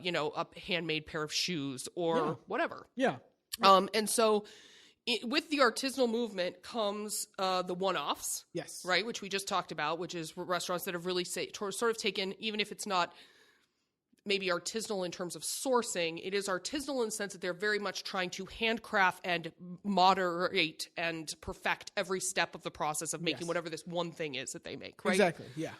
B: handmade pair of shoes or whatever.
C: Yeah.
B: And so with the artisanal movement comes the one-offs,
C: Yes.
B: right, which we just talked about, which is restaurants that have really sort of taken, even if it's not maybe artisanal in terms of sourcing, it is artisanal in the sense that they're very much trying to handcraft and moderate and perfect every step of the process of making whatever this one thing is that they make, right?
C: Exactly, yeah.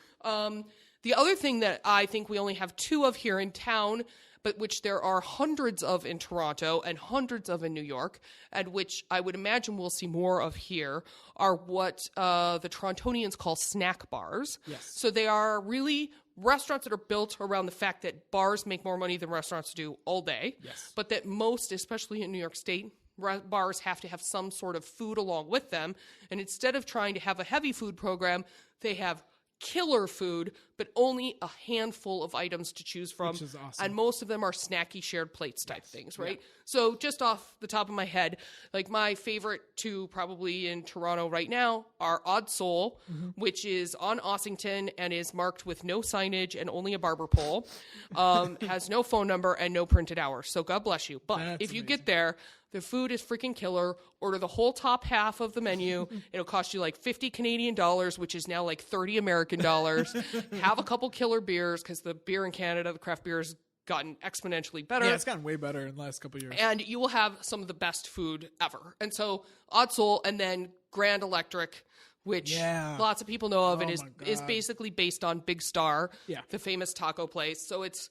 B: The other thing that I think we only have 2 of here in town, but which there are hundreds of in Toronto and hundreds of in New York, and which I would imagine we'll see more of here, are what the Torontonians call snack bars.
C: Yes.
B: So they are really restaurants that are built around the fact that bars make more money than restaurants do all day.
C: Yes.
B: But that most, especially in New York State, bars have to have some sort of food along with them. And instead of trying to have a heavy food program, they have killer food, but only a handful of items to choose from.
C: Which is awesome.
B: And most of them are snacky shared plates type things, right? Yeah. So just off the top of my head, like my favorite 2 probably in Toronto right now are Odd Soul, which is on Ossington and is marked with no signage and only a barber pole, has no phone number and no printed hours. So God bless you. But
C: That's
B: if you
C: amazing.
B: get there, the food is freaking killer. Order the whole top half of the menu. It'll cost you like 50 Canadian dollars, which is now like 30 American dollars. Have a couple killer beers, because the beer in Canada, the craft beer, has gotten exponentially better.
C: Yeah, it's gotten way better in the last couple of years.
B: And you will have some of the best food ever. And so Odd Soul, and then Grand Electric, which lots of people know of, and is basically based on Big Star, the famous taco place. So it's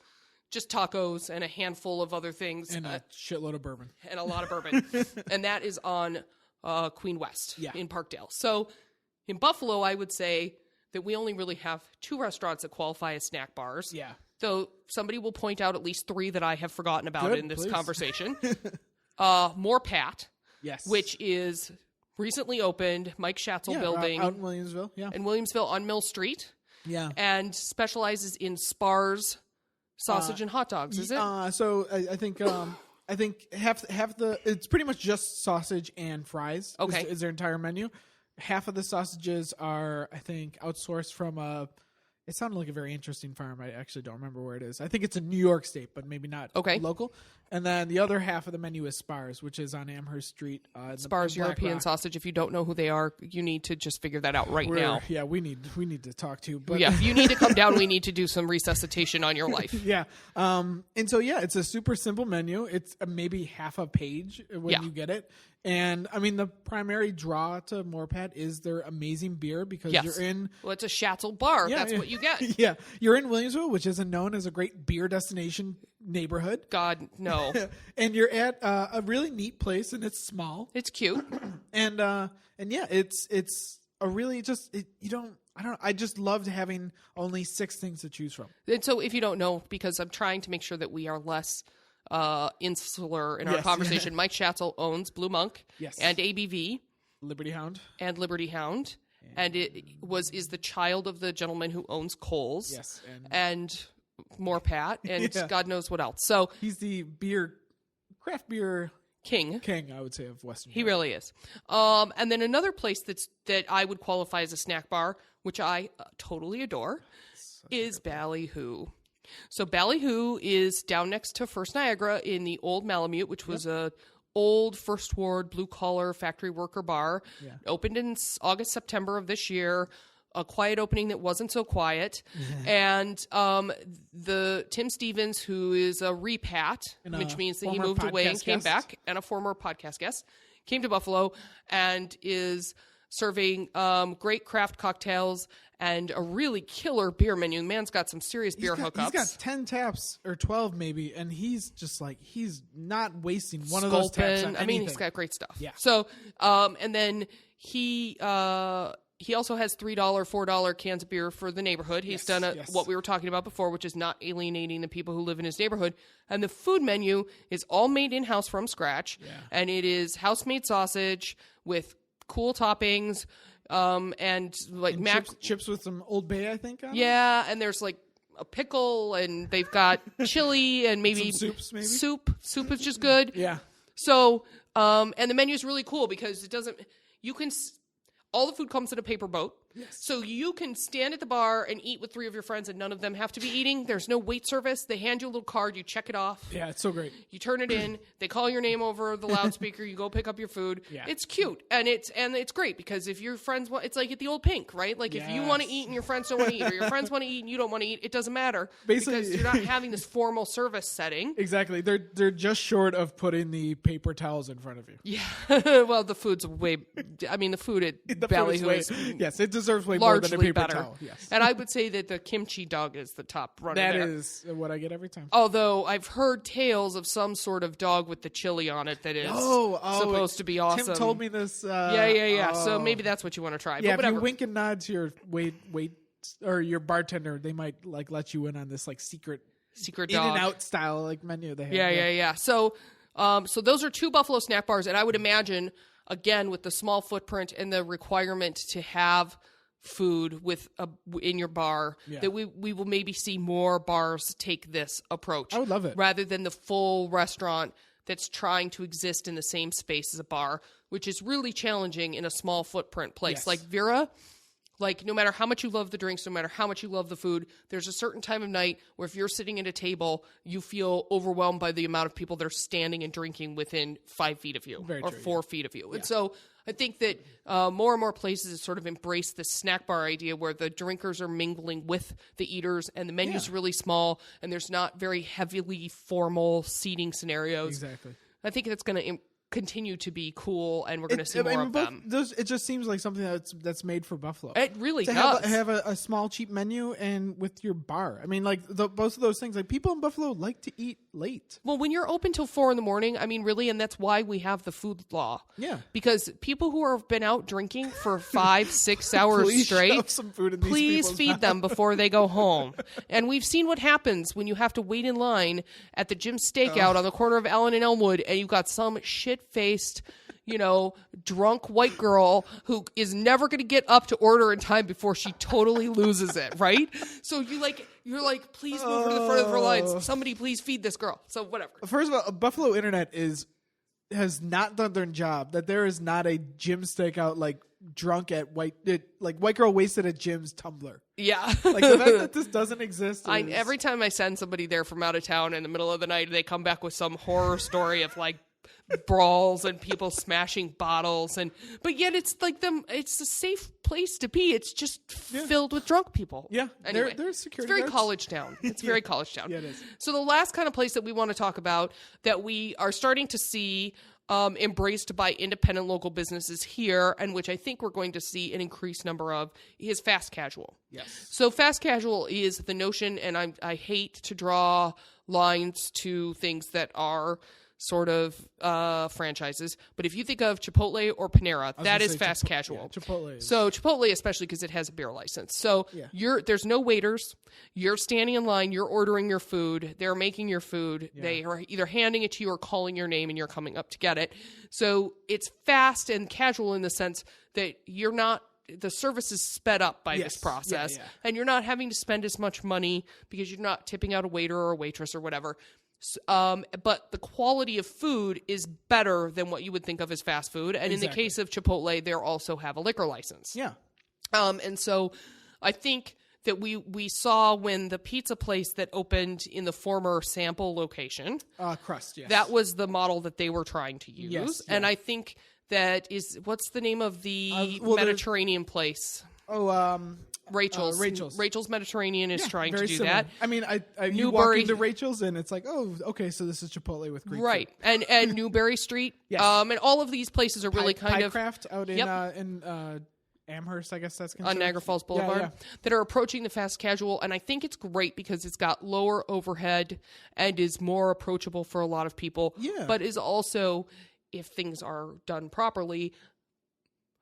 B: just tacos and a handful of other things.
C: And a shitload of bourbon.
B: And a lot of bourbon. And that is on Queen West in Parkdale. So in Buffalo, I would say that we only really have 2 restaurants that qualify as snack bars.
C: Yeah.
B: Though somebody will point out at least 3 that I have forgotten about
C: Good,
B: in this
C: please.
B: conversation. More Pat,
C: Yes.
B: which is recently opened, Mike Schatzel building.
C: Out in Williamsville,
B: In Williamsville on Mill Street.
C: Yeah.
B: And specializes in Spars sausage and hot dogs, is it?
C: So I think half the it's pretty much just sausage and fries.
B: Okay.
C: Is their entire menu. Half of the sausages are, I think, outsourced from it sounded like a very interesting farm. I actually don't remember where it is. I think it's in New York State, but maybe not local. And then the other half of the menu is Spars, which is on Amherst Street.
B: Spars European sausage. If you don't know who they are, you need to just figure that out now.
C: Yeah, we need to talk to. But
B: yeah, if you need to come down, we need to do some resuscitation on your life.
C: Yeah. And so, it's a super simple menu. It's maybe half a page when you get it. And, I mean, the primary draw to Moorpat is their amazing beer, because you're in...
B: Well, it's a Schatzel bar. That's what you get.
C: Yeah. You're in Williamsville, which isn't known as a great beer destination neighborhood.
B: God, no.
C: And you're at a really neat place, and it's small.
B: It's cute.
C: And it's a really just... I just loved having only 6 things to choose from.
B: And so if you don't know, because I'm trying to make sure that we are less... insular in our conversation. Mike Schatzel owns Blue Monk and ABV,
C: Liberty Hound,
B: and it is the child of the gentleman who owns Coles, and Moorpat, and God knows what else. So
C: he's the craft beer king, I would say, of Western Europe.
B: He really is. And then another place that I would qualify as a snack bar, which I totally adore, is Ballyhoo. So Ballyhoo is down next to First Niagara in the old Malamute, which was a old First Ward blue-collar factory worker bar. Yeah. Opened in August, September of this year. A quiet opening that wasn't so quiet. And the Tim Stevens, who is a repat, which means that he moved away and came back, and a former podcast guest, came to Buffalo and is serving great craft cocktails and a really killer beer menu. The man's got some serious beer hookups.
C: He's got 10 taps or 12 maybe, and he's just like, he's not wasting one of those taps on anything.
B: I mean, he's got great stuff.
C: Yeah.
B: So, and then he also has $3, $4 cans of beer for the neighborhood. He's done what we were talking about before, which is not alienating the people who live in his neighborhood. And the food menu is all made in-house from scratch. Yeah. And it is house-made sausage with cool toppings, and like
C: chips with some Old Bay, I think. On
B: it. And there's like a pickle, and they've got chili and maybe
C: some soups. Maybe
B: soup is just good.
C: Yeah.
B: So, and the menu is really cool because all the food comes in a paper boat. Yes. So you can stand at the bar and eat with 3 of your friends, and none of them have to be eating. There's no wait service. They hand you a little card. You check it off.
C: Yeah, it's so great.
B: You turn it in. They call your name over the loudspeaker. You go pick up your food. Yeah. It's cute, and it's great because if your friends want, it's like at the old Pink, right? Like if you want to eat and your friends don't want to eat, or your friends want to eat and you don't want to eat, it doesn't matter. Basically, because you're not having this formal service setting.
C: Exactly. They're just short of putting the paper towels in front of you.
B: Yeah. Well, the food's way. I mean, the food at Ballyhoo is
C: yes, it deserves way more than a paper
B: better.
C: towel. Yes.
B: And I would say that the kimchi dog is the top runner.
C: That is what I get every time.
B: Although I've heard tales of some sort of dog with the chili on it that is supposed to be awesome.
C: Tim told me this.
B: Yeah. So maybe that's what you want to try.
C: Yeah,
B: but
C: if you wink and nod to your wait or your bartender, they might like let you in on this like secret
B: dog
C: in and out style like menu they have.
B: Yeah. So those are 2 Buffalo snack bars, and I would imagine again with the small footprint and the requirement to have food in your bar that we will maybe see more bars take this approach.
C: I would love it.
B: Rather than the full restaurant that's trying to exist in the same space as a bar, which is really challenging in a small footprint place.
C: Yes.
B: Like Vera, like no matter how much you love the drinks, no matter how much you love the food, there's a certain time of night where if you're sitting at a table, you feel overwhelmed by the amount of people that are standing and drinking within 5 feet of you or 4 feet of you. Yeah. And so I think that more and more places sort of embrace this snack bar idea where the drinkers are mingling with the eaters and the menu's really small and there's not very heavily formal seating scenarios.
C: Exactly.
B: I think that's going to continue to be cool, and we're going to see more of them.
C: It just seems like something that's made for Buffalo.
B: It really
C: does. Have a small, cheap menu and with your bar. I mean, like both of those things. Like people in Buffalo like to eat late.
B: Well, when you're open till 4 a.m, I mean, really, and that's why we have the food law.
C: Yeah.
B: Because people who have been out drinking for 5-6 hours straight,
C: shove some food in
B: please feed them before they go home. And we've seen what happens when you have to wait in line at the Jim's Steakout on the corner of Allen and Elmwood, and you've got some shit-faced, drunk white girl who is never going to get up to order in time before she totally loses it, right? So you're like, please move her to the front of her lines. Somebody please feed this girl. So whatever.
C: First of all, Buffalo Internet has not done their job. That there is not a Jim's Steakout like drunk at white girl wasted at Jim's Tumblr.
B: Yeah.
C: Like the fact that this doesn't exist.
B: Every time I send somebody there from out of town in the middle of the night, they come back with some horror story of like brawls and people smashing bottles, but yet it's like it's a safe place to be. It's just filled with drunk people.
C: Yeah.
B: Anyway,
C: there's security
B: it's very
C: guards.
B: College town. It's very college town.
C: Yeah, it is.
B: So the last kind of place that we want to talk about that we are starting to see embraced by independent local businesses here, and which I think we're going to see an increased number of, is fast casual.
C: Yes.
B: So fast casual is the notion, and I hate to draw lines to things that are sort of franchises, but if you think of Chipotle or Panera, that is fast casual.
C: Yeah, Chipotle is.
B: So Chipotle, especially because it has a beer license. So there's no waiters. You're standing in line. You're ordering your food. They're making your food. Yeah. They are either handing it to you or calling your name, and you're coming up to get it. So it's fast and casual in the sense that you're not. The service is sped up by this process, and you're not having to spend as much money because you're not tipping out a waiter or a waitress or whatever. But the quality of food is better than what you would think of as fast food. And in the case of Chipotle, they also have a liquor license.
C: Yeah.
B: And so I think that we saw when the pizza place that opened in the former Sample location.
C: Crust, yes.
B: That was the model that they were trying to use.
C: Yes,
B: and I think that is, what's the name of the Mediterranean place? Rachel's Mediterranean is trying to do
C: similar.
B: that.
C: I mean, you walk into Rachel's and it's like, oh, okay, so this is Chipotle with Greek
B: right,
C: food.
B: and Newberry Street,
C: Yes.
B: And all of these places are really kind of
C: Piecraft out in Amherst, I guess that's considered.
B: On Niagara Falls Boulevard, that are approaching the fast casual, and I think it's great because it's got lower overhead and is more approachable for a lot of people.
C: Yeah,
B: but is also, if things are done properly,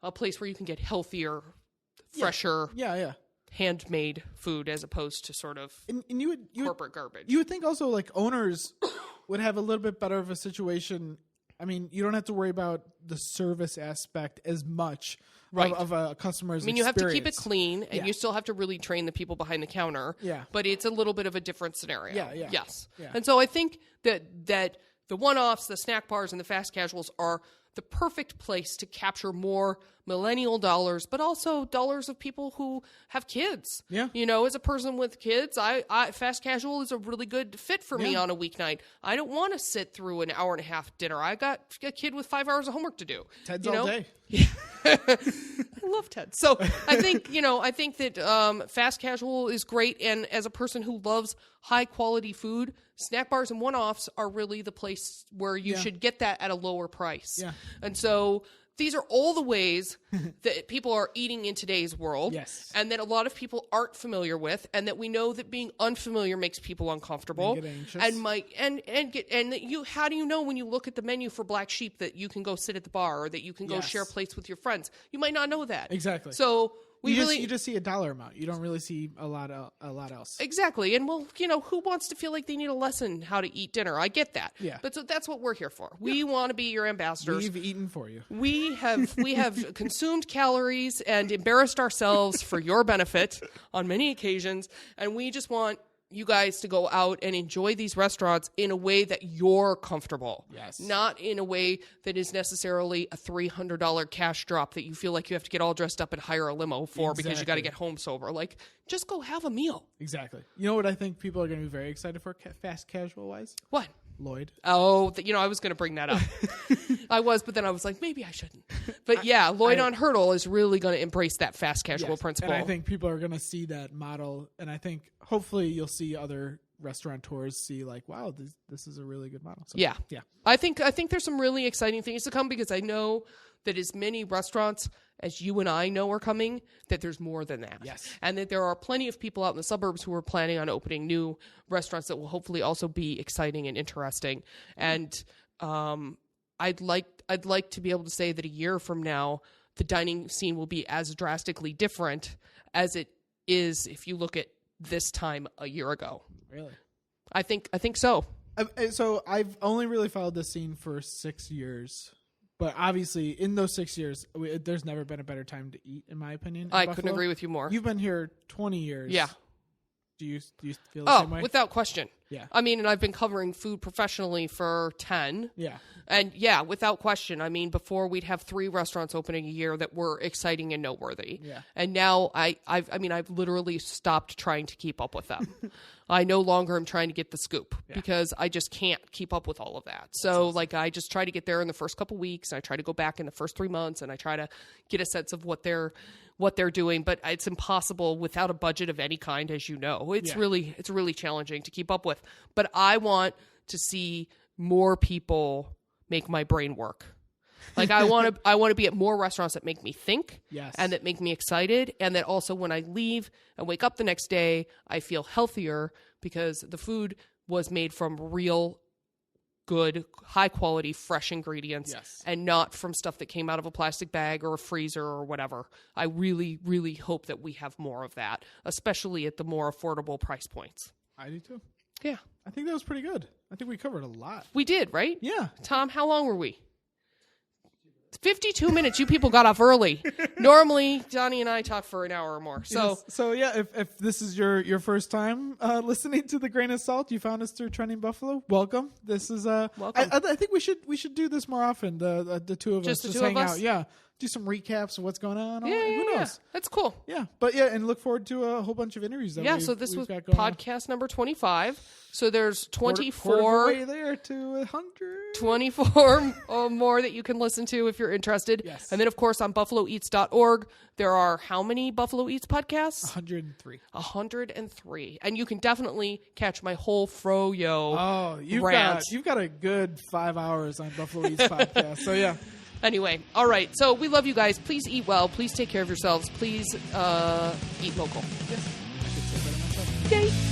B: a place where you can get healthier, fresher, handmade food as opposed to sort of corporate garbage.
C: You would think also like owners would have a little bit better of a situation. I mean, you don't have to worry about the service aspect as much of a customer's experience.
B: You have to keep it clean, and you still have to really train the people behind the counter.
C: Yeah.
B: But it's a little bit of a different scenario.
C: Yeah.
B: Yes.
C: Yeah.
B: And so I think that the one-offs, the snack bars, and the fast casuals are the perfect place to capture more millennial dollars, but also dollars of people who have kids.
C: Yeah.
B: As a person with kids, I fast casual is a really good fit for me on a weeknight. I don't want to sit through an hour and a half dinner. I got a kid with 5 hours of homework to do.
C: Ted's all day.
B: I love Ted. So I think that fast casual is great. And as a person who loves high quality food, snack bars and one-offs are really the place where you should get that at a lower price.
C: Yeah.
B: And so these are all the ways that people are eating in today's world.
C: Yes.
B: And that a lot of people aren't familiar with, and that we know that being unfamiliar makes people uncomfortable.
C: They get anxious.
B: How do you know when you look at the menu for Black Sheep that you can go sit at the bar or that you can go share plates with your friends? You might not know that.
C: Exactly.
B: So
C: you just see a dollar amount. You don't really see a lot else.
B: Exactly. And who wants to feel like they need a lesson how to eat dinner? I get that.
C: Yeah.
B: But so that's what we're here for. We want to be your ambassadors.
C: We've eaten for you.
B: We have consumed calories and embarrassed ourselves for your benefit on many occasions, and we just want you guys to go out and enjoy these restaurants in a way that you're comfortable.
C: Yes.
B: Not in a way that is necessarily a $300 cash drop that you feel like you have to get all dressed up and hire a limo for because you got to get home sober. Like, just go have a meal.
C: Exactly. You know what I think people are going to be very excited for fast casual wise?
B: What?
C: Lloyd.
B: Oh, I was going to bring that up. I was, but then I was like, maybe I shouldn't. But Lloyd on Hurdle is really going to embrace that fast casual principle.
C: And I think people are going to see that model, and I think hopefully you'll see other restaurateurs see like, wow, this is a really good model. So,
B: yeah. I think there's some really exciting things to come because I know that as many restaurants as you and I know are coming, that there's more than that.
C: Yes.
B: And that there are plenty of people out in the suburbs who are planning on opening new restaurants that will hopefully also be exciting and interesting. And I'd like to be able to say that a year from now, the dining scene will be as drastically different as it is if you look at this time a year ago.
C: Really?
B: I think so.
C: So I've only really followed this scene for 6 years. But obviously, in those 6 years, there's never been a better time to eat, in my opinion.
B: I couldn't agree with you more.
C: You've been here 20 years.
B: Yeah.
C: Do you feel the same way?
B: Without question.
C: Yeah.
B: I mean, and I've been covering food professionally for 10.
C: Yeah.
B: And without question. I mean, before we'd have 3 restaurants opening a year that were exciting and noteworthy.
C: Yeah.
B: And now I've literally stopped trying to keep up with them. I no longer am trying to get the scoop because I just can't keep up with all of that. So like I just try to get there in the first couple weeks. And I try to go back in the first 3 months and I try to get a sense of what they're doing, but it's impossible without a budget of any kind, as you know. It's really challenging to keep up with. But I want to see more people make my brain work. Like I want to be at more restaurants that make me think and that make me excited, and that also when I leave and wake up the next day, I feel healthier because the food was made from real good, high quality, fresh ingredients and not from stuff that came out of a plastic bag or a freezer or whatever. I really, really hope that we have more of that, especially at the more affordable price points.
C: I do too.
B: Yeah.
C: I think that was pretty good. I think we covered a lot.
B: We did, right?
C: Yeah.
B: Tom, how long were we? 52 minutes. You people got off early. Normally, Donnie and I talk for an hour or more. So,
C: if this is your first time listening to The Grain of Salt, you found us through Trending Buffalo. Welcome. This is
B: welcome.
C: I think we should do this more often. The two of us
B: just
C: hang out. Yeah, do some recaps of what's going on.
B: Yeah,
C: Who knows?
B: Yeah. That's cool.
C: Yeah, but and look forward to a whole bunch of interviews.
B: So this was
C: got going on.
B: podcast number 25. So there's 24
C: quarter way there to 100.
B: 24 more that you can listen to if you're interested.
C: Yes.
B: And then, of course, on buffaloeats.org, there are how many Buffalo Eats podcasts?
C: 103.
B: 103. And you can definitely catch my whole Froyo
C: rant. You've got a good 5 hours on Buffalo Eats podcast. So, yeah.
B: Anyway, all right. So we love you guys. Please eat well. Please take care of yourselves. Please eat local.
C: Yes. I could say that myself.
B: Yay.